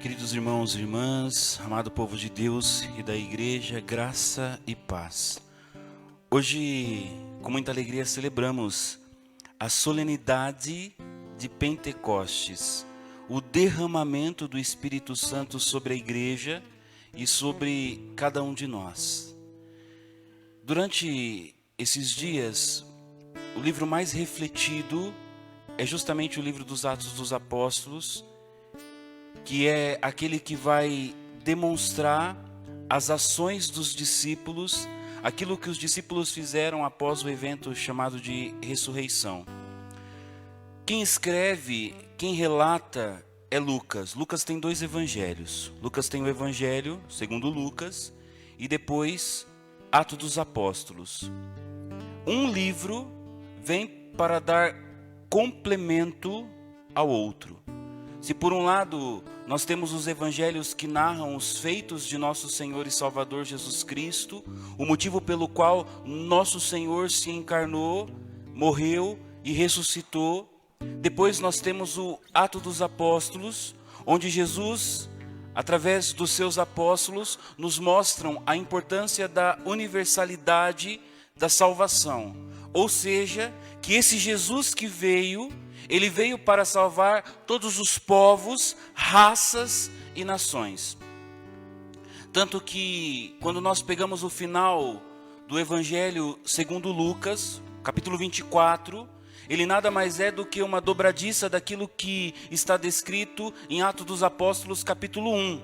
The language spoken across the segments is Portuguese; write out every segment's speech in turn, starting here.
Queridos irmãos e irmãs, amado povo de Deus e da igreja, graça e paz. Hoje, com muita alegria, celebramos a solenidade de Pentecostes, o derramamento do Espírito Santo sobre a igreja e sobre cada um de nós. Durante esses dias, o livro mais refletido é justamente o livro dos Atos dos Apóstolos, que é aquele que vai demonstrar as ações dos discípulos, aquilo que os discípulos fizeram após o evento chamado de ressurreição. Quem escreve, quem relata é Lucas. Lucas tem dois evangelhos. Lucas tem o evangelho segundo Lucas e depois Atos dos Apóstolos. Um livro vem para dar complemento ao outro. Se por um lado nós temos os evangelhos que narram os feitos de nosso Senhor e Salvador Jesus Cristo, o motivo pelo qual nosso Senhor se encarnou, morreu e ressuscitou. Depois nós temos o Ato dos Apóstolos, onde Jesus, através dos seus apóstolos, nos mostram a importância da universalidade da salvação. Ou seja, que esse Jesus que veio, ele veio para salvar todos os povos, raças e nações. Tanto que, quando nós pegamos o final do Evangelho segundo Lucas, capítulo 24, ele nada mais é do que uma dobradiça daquilo que está descrito em Atos dos Apóstolos, capítulo 1,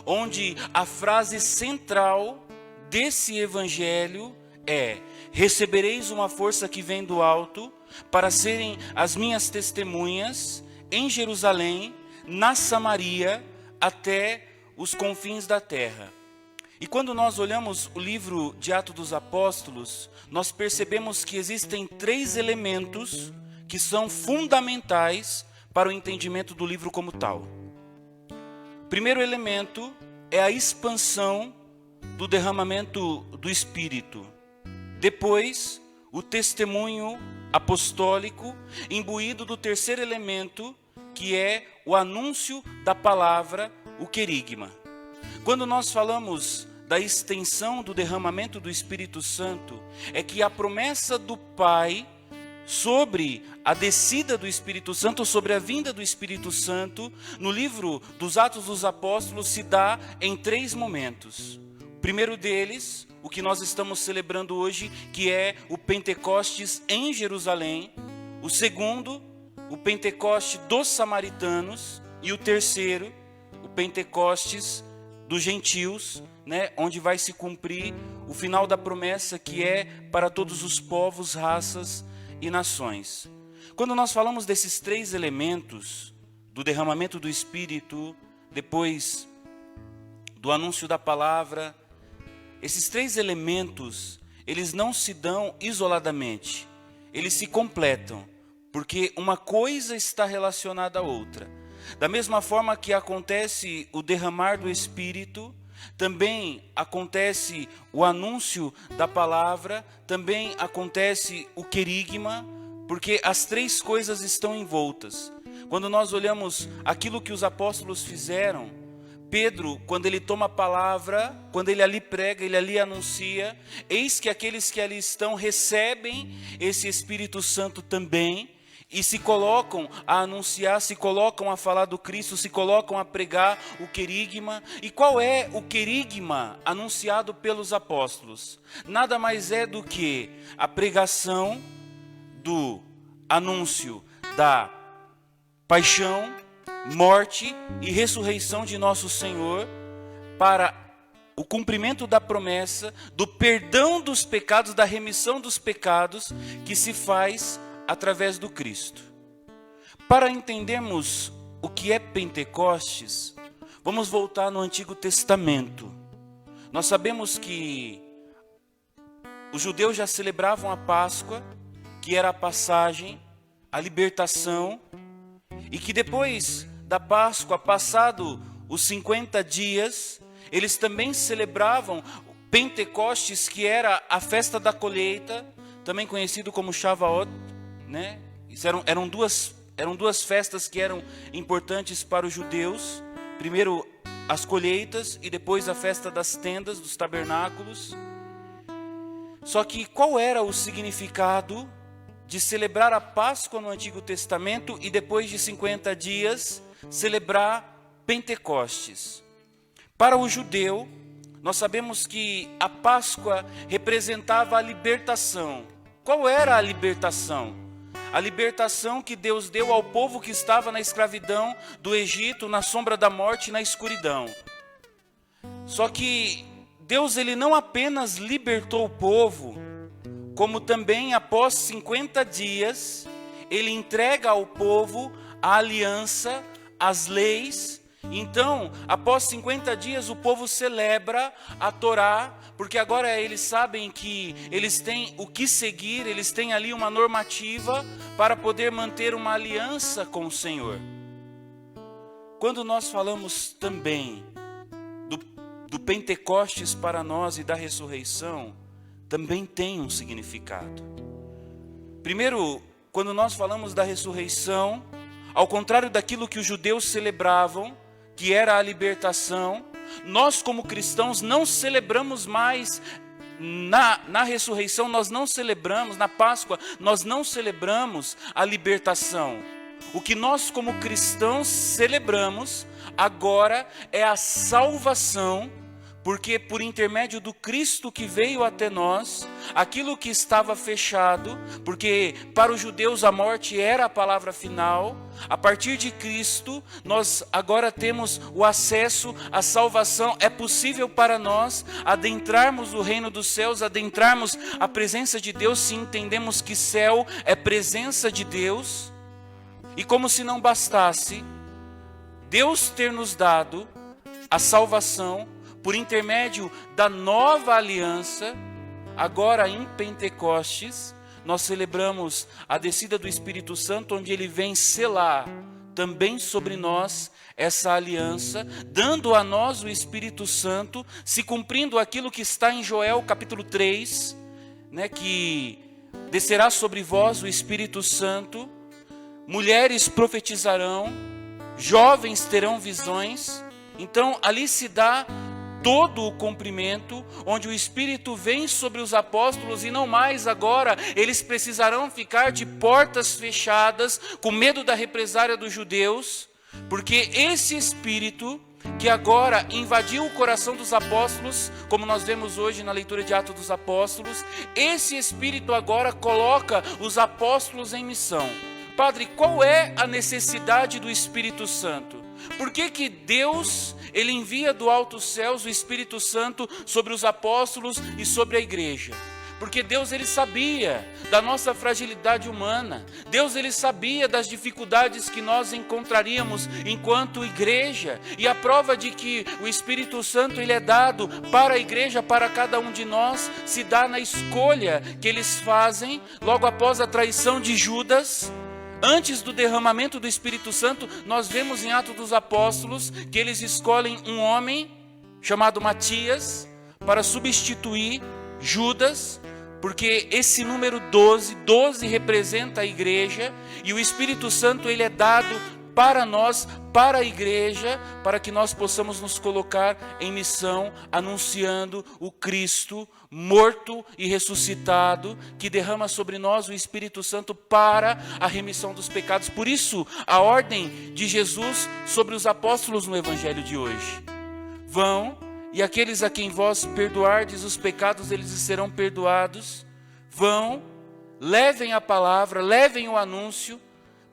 onde a frase central desse Evangelho é: recebereis uma força que vem do alto, para serem as minhas testemunhas em Jerusalém, na Samaria, até os confins da terra. E quando nós olhamos o livro de Atos dos Apóstolos, nós percebemos que existem três elementos que são fundamentais para o entendimento do livro como tal. O primeiro elemento é a expansão do derramamento do Espírito. Depois, o testemunho apostólico, imbuído do terceiro elemento, que é o anúncio da palavra, o querigma. Quando nós falamos da extensão do derramamento do Espírito Santo, é que a promessa do Pai sobre a descida do Espírito Santo, sobre a vinda do Espírito Santo, no livro dos Atos dos Apóstolos se dá em três momentos. O primeiro deles, o que nós estamos celebrando hoje, que é o Pentecostes em Jerusalém. O segundo, o Pentecoste dos samaritanos. E o terceiro, o Pentecostes dos gentios, onde vai se cumprir o final da promessa, que é para todos os povos, raças e nações. Quando nós falamos desses três elementos, do derramamento do Espírito, depois do anúncio da palavra, esses três elementos, eles não se dão isoladamente, eles se completam, porque uma coisa está relacionada à outra. Da mesma forma que acontece o derramar do Espírito, também acontece o anúncio da palavra, também acontece o querigma, porque as três coisas estão envoltas. Quando nós olhamos aquilo que os apóstolos fizeram, Pedro, quando ele toma a palavra, quando ele ali prega, ele ali anuncia, eis que aqueles que ali estão recebem esse Espírito Santo também, e se colocam a anunciar, se colocam a falar do Cristo, se colocam a pregar o querigma. E qual é o querigma anunciado pelos apóstolos? Nada mais é do que a pregação do anúncio da paixão, morte e ressurreição de nosso Senhor, para o cumprimento da promessa, do perdão dos pecados, da remissão dos pecados, que se faz através do Cristo. Para entendermos o que é Pentecostes, vamos voltar no Antigo Testamento. Nós sabemos que os judeus já celebravam a Páscoa, que era a passagem, a libertação, e que depois da Páscoa, passado os 50 dias, eles também celebravam Pentecostes, que era a festa da colheita, também conhecido como Shavuot, Eram duas festas que eram importantes para os judeus, Primeiro as colheitas e depois a festa das tendas, dos tabernáculos. Só que qual era o significado de celebrar a Páscoa no Antigo Testamento e depois de 50 dias celebrar Pentecostes? Para o judeu, nós sabemos que a Páscoa representava a libertação. Qual era a libertação? A libertação que Deus deu ao povo que estava na escravidão do Egito, na sombra da morte e na escuridão. Só que Deus, ele não apenas libertou o povo, como também após 50 dias, ele entrega ao povo a aliança, as leis. Então, após 50 dias, o povo celebra a Torá, porque agora eles sabem que eles têm o que seguir, eles têm ali uma normativa para poder manter uma aliança com o Senhor. Quando nós falamos também do Pentecostes para nós e da ressurreição, também tem um significado. Primeiro, quando nós falamos da ressurreição, ao contrário daquilo que os judeus celebravam, que era a libertação, nós como cristãos não celebramos mais na ressurreição, nós não celebramos, na Páscoa, nós não celebramos a libertação. O que nós como cristãos celebramos agora é a salvação, porque por intermédio do Cristo que veio até nós, aquilo que estava fechado, porque para os judeus a morte era a palavra final, a partir de Cristo nós agora temos o acesso à salvação. É possível para nós adentrarmos o reino dos céus, adentrarmos a presença de Deus, se entendemos que céu é presença de Deus. E como se não bastasse Deus ter nos dado a salvação por intermédio da nova aliança, agora em Pentecostes, nós celebramos a descida do Espírito Santo, onde ele vem selar também sobre nós essa aliança, dando a nós o Espírito Santo, se cumprindo aquilo que está em Joel capítulo 3, que descerá sobre vós o Espírito Santo, mulheres profetizarão, jovens terão visões. Então ali se dá todo o cumprimento, onde o Espírito vem sobre os apóstolos e não mais agora eles precisarão ficar de portas fechadas com medo da represária dos judeus, porque esse Espírito que agora invadiu o coração dos apóstolos, como nós vemos hoje na leitura de Atos dos Apóstolos, esse Espírito agora coloca os apóstolos em missão. Padre, qual é a necessidade do Espírito Santo? Por que Deus, ele envia do alto os céus o Espírito Santo sobre os apóstolos e sobre a igreja? Porque Deus, ele sabia da nossa fragilidade humana. Deus, ele sabia das dificuldades que nós encontraríamos enquanto igreja. E a prova de que o Espírito Santo, ele é dado para a igreja, para cada um de nós, se dá na escolha que eles fazem logo após a traição de Judas. Antes do derramamento do Espírito Santo, nós vemos em Atos dos Apóstolos que eles escolhem um homem chamado Matias para substituir Judas, porque esse número 12 representa a igreja, e o Espírito Santo, ele é dado para nós, para a igreja, para que nós possamos nos colocar em missão, anunciando o Cristo morto e ressuscitado, que derrama sobre nós o Espírito Santo para a remissão dos pecados. Por isso, a ordem de Jesus sobre os apóstolos no Evangelho de hoje: vão, e aqueles a quem vós perdoardes os pecados, eles serão perdoados. Vão, levem a palavra, levem o anúncio,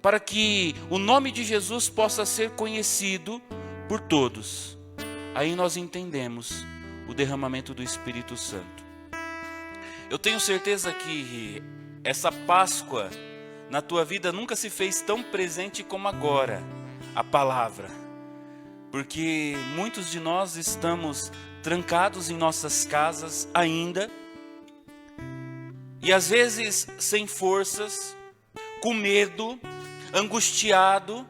para que o nome de Jesus possa ser conhecido por todos. Aí nós entendemos o derramamento do Espírito Santo. Eu tenho certeza que essa Páscoa na tua vida nunca se fez tão presente como agora, a palavra. Porque muitos de nós estamos trancados em nossas casas ainda, e às vezes sem forças, com medo, angustiado,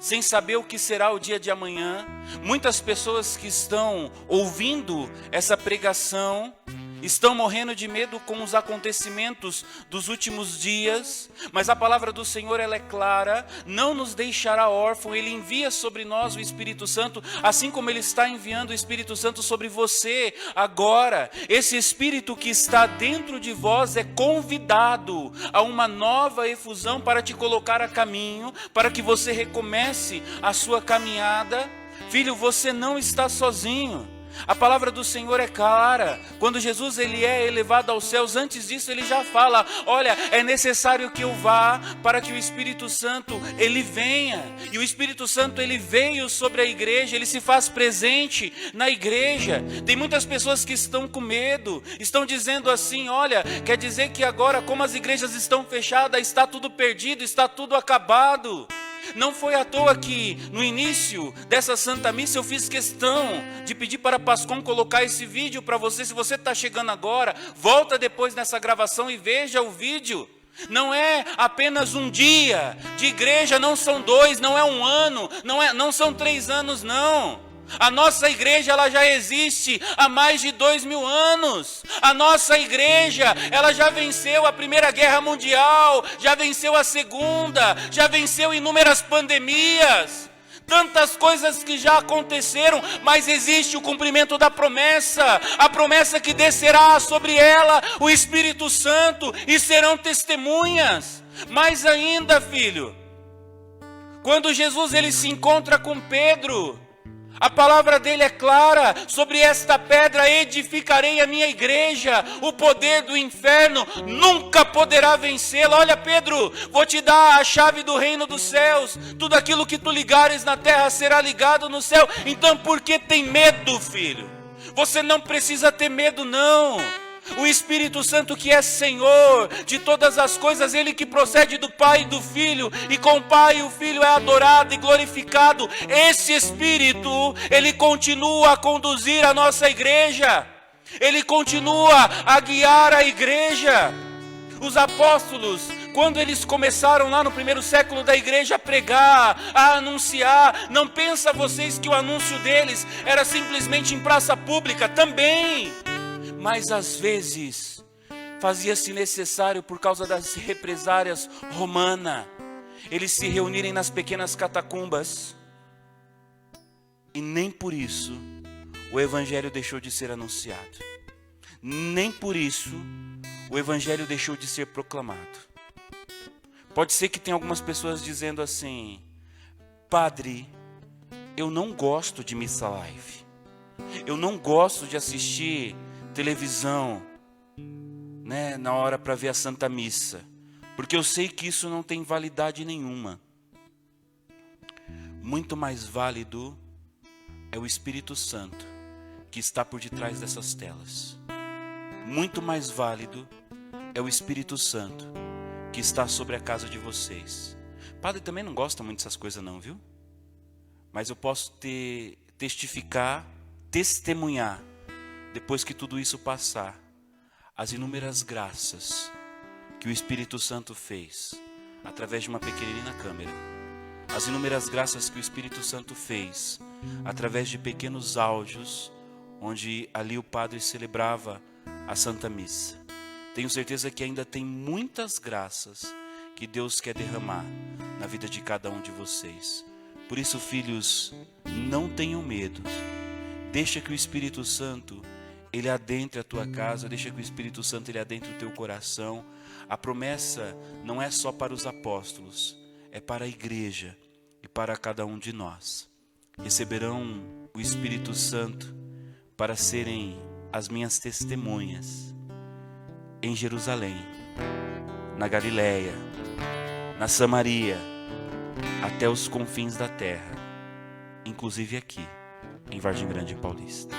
sem saber o que será o dia de amanhã. Muitas pessoas que estão ouvindo essa pregação estão morrendo de medo com os acontecimentos dos últimos dias, mas a palavra do Senhor ela é clara, não nos deixará órfão, Ele envia sobre nós o Espírito Santo, assim como Ele está enviando o Espírito Santo sobre você agora. Esse Espírito que está dentro de vós é convidado a uma nova efusão para te colocar a caminho, para que você recomece a sua caminhada. Filho, você não está sozinho. A palavra do Senhor é clara. Quando Jesus ele é elevado aos céus, antes disso ele já fala: olha, é necessário que eu vá para que o Espírito Santo ele venha. E o Espírito Santo ele veio sobre a igreja, ele se faz presente na igreja. Tem muitas pessoas que estão com medo, estão dizendo assim: olha, quer dizer que agora, como as igrejas estão fechadas, está tudo perdido, está tudo acabado. Não foi à toa que no início dessa Santa Missa eu fiz questão de pedir para Pascom colocar esse vídeo para você. Se você está chegando agora, volta depois nessa gravação e veja o vídeo. Não é apenas um dia de igreja, não são 2, não é um ano, não são 3 anos, não. A nossa igreja ela já existe há mais de 2000 anos. A nossa igreja ela já venceu a Primeira Guerra Mundial, já venceu a Segunda, já venceu inúmeras pandemias. Tantas coisas que já aconteceram, mas existe o cumprimento da promessa. A promessa que descerá sobre ela o Espírito Santo e serão testemunhas. Mais ainda, filho, quando Jesus ele se encontra com Pedro, a palavra dele é clara: sobre esta pedra edificarei a minha igreja, o poder do inferno nunca poderá vencê-la. Olha, Pedro, vou te dar a chave do reino dos céus, tudo aquilo que tu ligares na terra será ligado no céu. Então por que tem medo, filho? Você não precisa ter medo, não. O Espírito Santo que é Senhor de todas as coisas, Ele que procede do Pai e do Filho, e com o Pai e o Filho é adorado e glorificado. Esse Espírito, Ele continua a conduzir a nossa igreja, Ele continua a guiar a igreja. Os apóstolos, quando eles começaram lá no primeiro século da igreja a pregar, a anunciar, não pensa vocês que o anúncio deles era simplesmente em praça pública? Também. Mas às vezes fazia-se necessário, por causa das represárias romanas, eles se reunirem nas pequenas catacumbas. E nem por isso o evangelho deixou de ser anunciado. Nem por isso o evangelho deixou de ser proclamado. Pode ser que tenha algumas pessoas dizendo assim: padre, eu não gosto de missa live. Eu não gosto de assistir televisão, né, na hora para ver a Santa Missa, porque eu sei que isso não tem validade nenhuma. Muito mais válido é o Espírito Santo que está por detrás dessas telas. Muito mais válido é o Espírito Santo que está sobre a casa de vocês. Padre também não gosta muito dessas coisas não, viu? Mas eu posso testemunhar, depois que tudo isso passar, as inúmeras graças que o Espírito Santo fez através de uma pequenina câmera. As inúmeras graças que o Espírito Santo fez através de pequenos áudios, onde ali o padre celebrava a Santa Missa. Tenho certeza que ainda tem muitas graças que Deus quer derramar na vida de cada um de vocês. Por isso, filhos, não tenham medo. Deixa que o Espírito Santo Ele adentre a tua casa, deixa que o Espírito Santo ele adentre o teu coração. A promessa não é só para os apóstolos, é para a igreja e para cada um de nós. Receberão o Espírito Santo para serem as minhas testemunhas em Jerusalém, na Galileia, na Samaria, até os confins da terra, inclusive aqui em Vargem Grande Paulista.